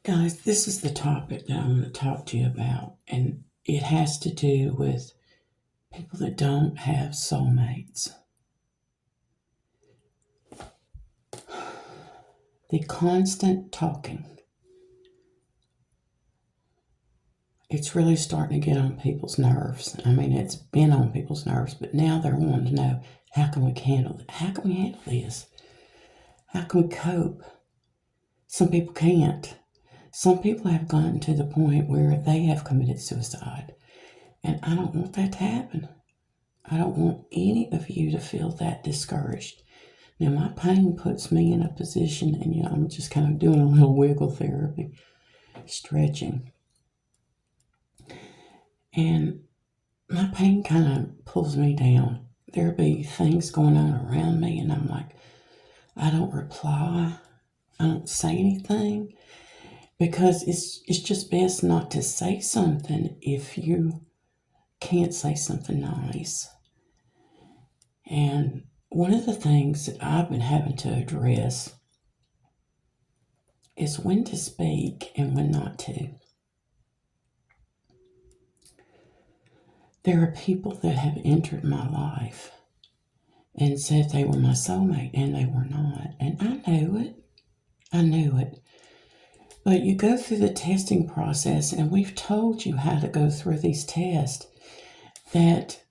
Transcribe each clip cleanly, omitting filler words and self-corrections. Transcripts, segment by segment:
Guys, this is the topic that I'm going to talk to you about, and it has to do with people that don't have soulmates. The constant talking. It's really starting to get on people's nerves. I mean, it's been on people's nerves, but now they're wanting to know, how can we handle it? How can we handle this? How can we cope? Some people can't. Some people have gotten to the point where they have committed suicide, and I don't want that to happen. I don't want any of you to feel that discouraged. Now, my pain puts me in a position, and I'm just kind of doing a little wiggle therapy, stretching. And my pain kind of pulls me down. There'll be things going on around me, and I'm like, I don't reply. I don't say anything because it's just best not to say something if you can't say something nice. And one of the things that I've been having to address is when to speak and when not to. There are people that have entered my life and said they were my soulmate, and they were not. And I knew it. I knew it. But you go through the testing process, and we've told you how to go through these tests that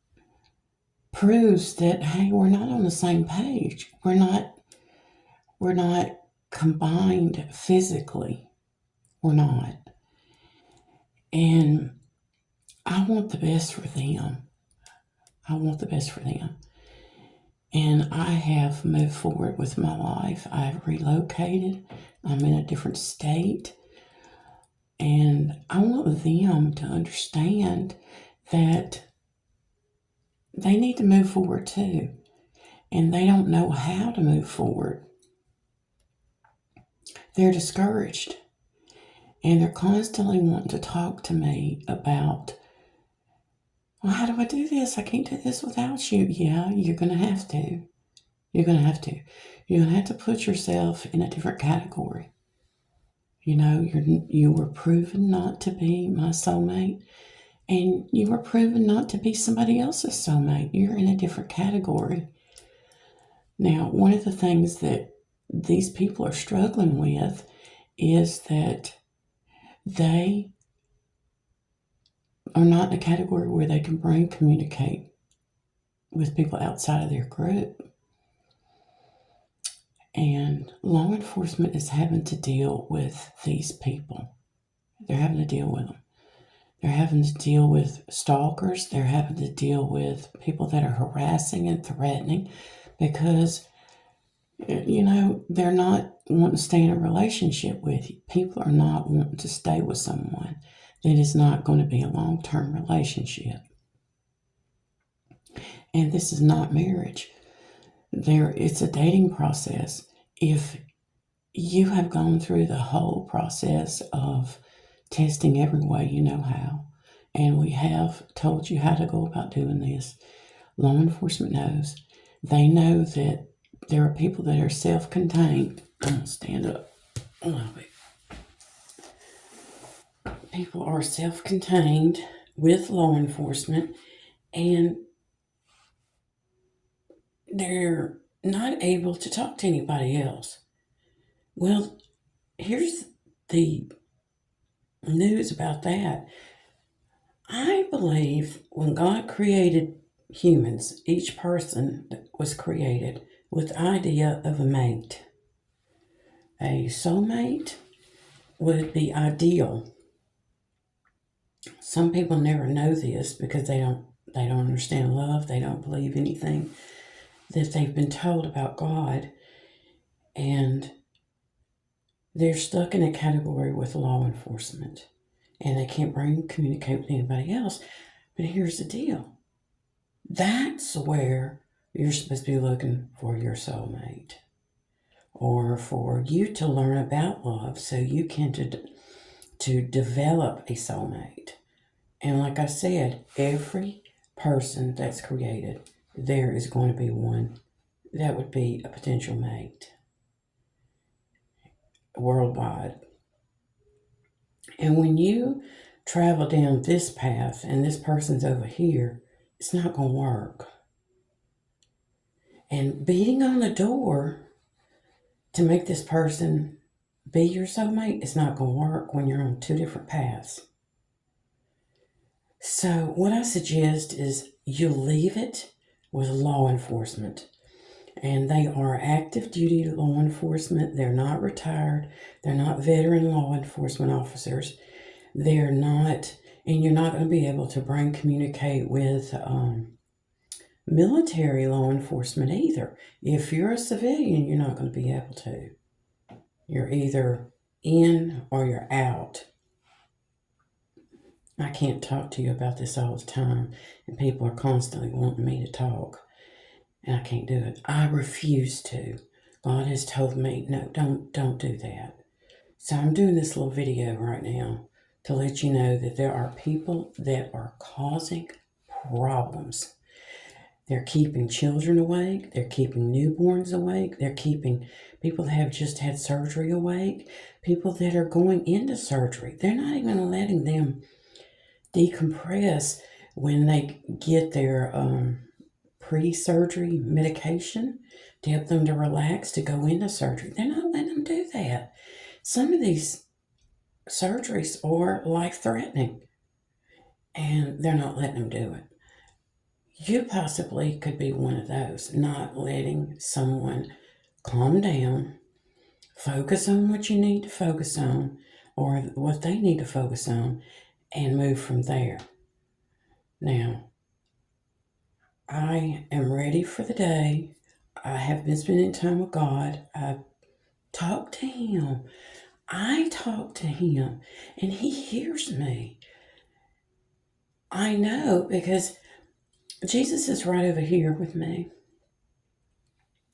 proves that, hey, we're not on the same page. We're not combined physically. We're not. And I want the best for them. I want the best for them. And I have moved forward with my life. I've relocated. I'm in a different state. And I want them to understand that they need to move forward too. And they don't know how to move forward. They're discouraged. And they're constantly wanting to talk to me about, well, how do I do this? I can't do this without you. Yeah, you're going to have to. You're going to have to. You're going to have to put yourself in a different category. You were proven not to be my soulmate, and you were proven not to be somebody else's soulmate. You're in a different category. Now, one of the things that these people are struggling with is that they are not in a category where they can communicate with people outside of their group. And law enforcement is having to deal with these people. They're having to deal with them. They're having to deal with stalkers. They're having to deal with people that are harassing and threatening because, they're not wanting to stay in a relationship with you. People are not wanting to stay with someone that is not going to be a long-term relationship. And this is not marriage. It's a dating process. If you have gone through the whole process of testing every way you know how, and we have told you how to go about doing this, law enforcement knows. They know that there are people that are self-contained. I'm going to stand up a little bit. People are self-contained with law enforcement, and they're not able to talk to anybody else. Well, here's the news about that. I believe when God created humans, each person was created with the idea of a mate. A soulmate would be ideal. Some people never know this because they don't understand love. They don't believe anything that they've been told about God, and they're stuck in a category with law enforcement, and they can't communicate with anybody else. But here's the deal. That's where you're supposed to be looking for your soulmate, or for you to learn about love so you can to develop a soulmate. And like I said, every person that's created, there is going to be one that would be a potential mate worldwide. And when you travel down this path and this person's over here, it's not going to work. And beating on the door to make this person be your soulmate is not going to work when you're on two different paths. So what I suggest is you leave it with law enforcement. And they are active duty law enforcement. They're not retired. They're not veteran law enforcement officers. They're not, and you're not going to be able to communicate with military law enforcement either. If you're a civilian, you're not going to be able to. You're either in or you're out. I can't talk to you about this all the time, and people are constantly wanting me to talk, and I can't do it. I refuse to. God has told me, no, don't do that. So I'm doing this little video right now to let you know that there are people that are causing problems. They're keeping children awake. They're keeping newborns awake. They're keeping people that have just had surgery awake. People that are going into surgery. They're not even letting them decompress when they get their pre-surgery medication to help them to relax to go into surgery. They're not letting them do that. Some of these surgeries are life-threatening, and they're not letting them do it. You possibly could be one of those, not letting someone calm down, focus on what you need to focus on, or what they need to focus on, and move from there. Now, I am ready for the day. I have been spending time with God. I've talked to Him. I talk to Him, and He hears me. I know because Jesus is right over here with me.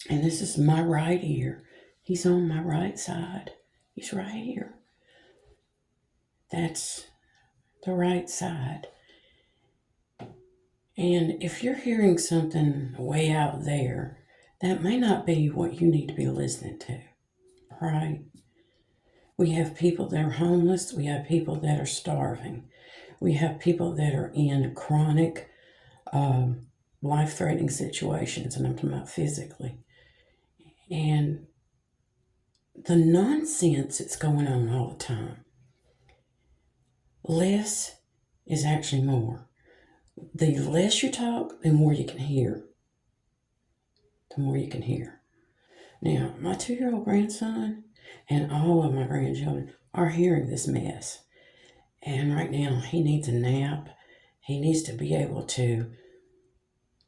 And this is my right ear. He's on my right side. He's right here. That's the right side. And if you're hearing something way out there, that may not be what you need to be listening to, right? We have people that are homeless. We have people that are starving. We have people that are in chronic, life-threatening situations, and I'm talking about physically. And the nonsense that's going on all the time. Less is actually more. The less you talk, the more you can hear. The more you can hear. Now, my 2-year-old grandson and all of my grandchildren are hearing this mess. And right now, he needs a nap. He needs to be able to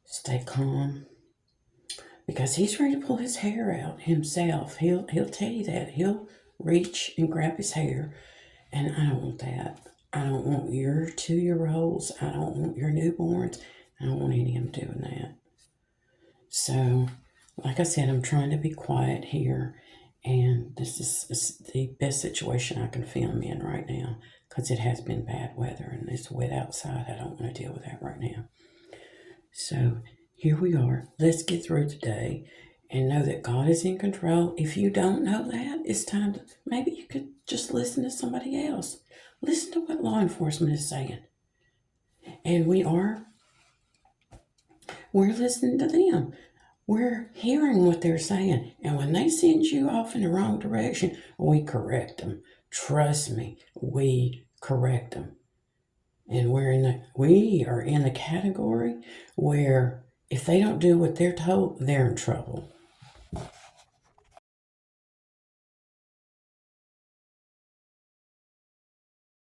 stay calm, because he's ready to pull his hair out himself. He'll tell you that. He'll reach and grab his hair, and I don't want that. I don't want your 2-year-olds. I don't want your newborns. I don't want any of them doing that. So, like I said, I'm trying to be quiet here, and this is the best situation I can film in right now, because it has been bad weather and it's wet outside. I don't want to deal with that right now. So here we are. Let's get through today and know that God is in control. If you don't know that, it's time to, maybe you could just listen to somebody else. Listen to what law enforcement is saying. And we're listening to them. We're hearing what they're saying. And when they send you off in the wrong direction, we correct them. Trust me, we correct them. And we are in the category where if they don't do what they're told, they're in trouble.